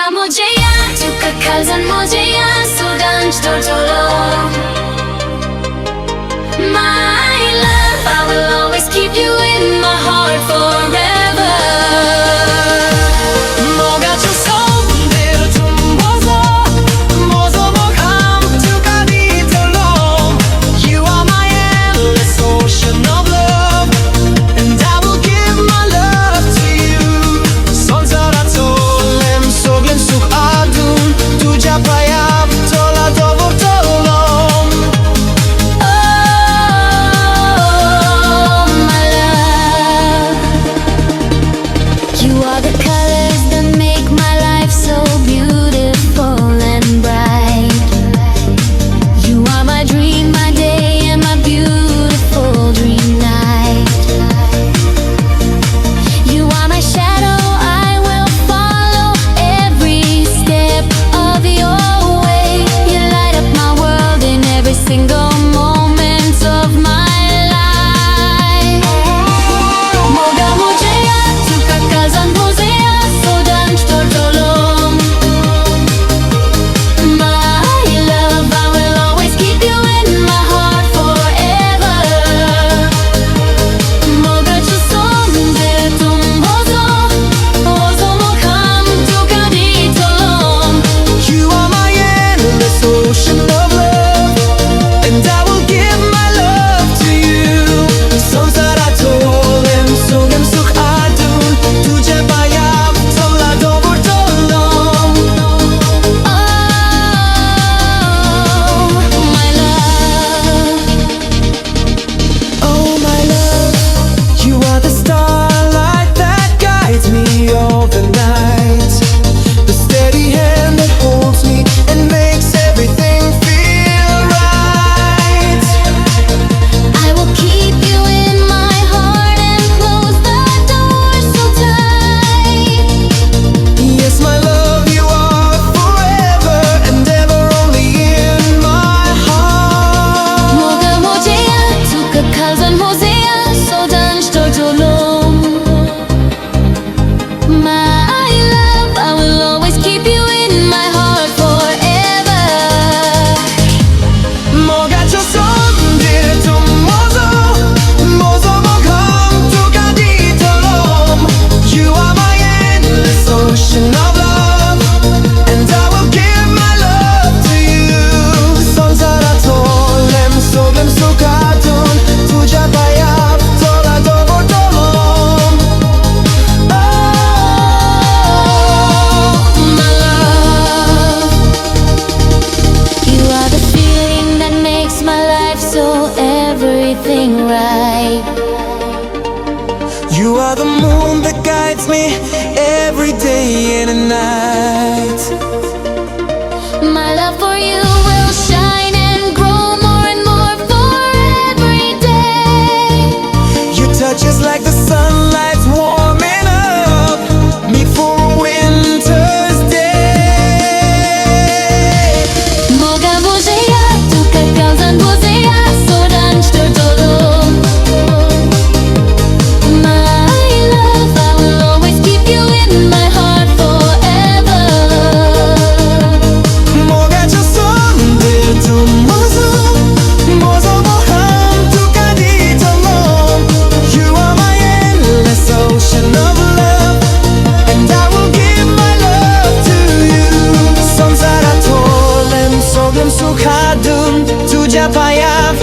뭐가 문제야 툭툭하잔 문제야 소단지 돌돌로 My love, I will always keep you in my heart forever. 뭐가 좀 손대로 좀 벗어 감투가 뒤돌로 You are my endless ocean of love And I will give my love to you 선사라 torlem 속엔 속 어둠 두자 봐야 돌아도 You are the moon that guides me every day and at night. My love for you will shine and grow more and more for every day. Your touch is like the sunlight warming up me for a winter's day. 뭐가 문제야 툭툭하잔 문제야 소란지 돌돌로 속아둔 두 잡아야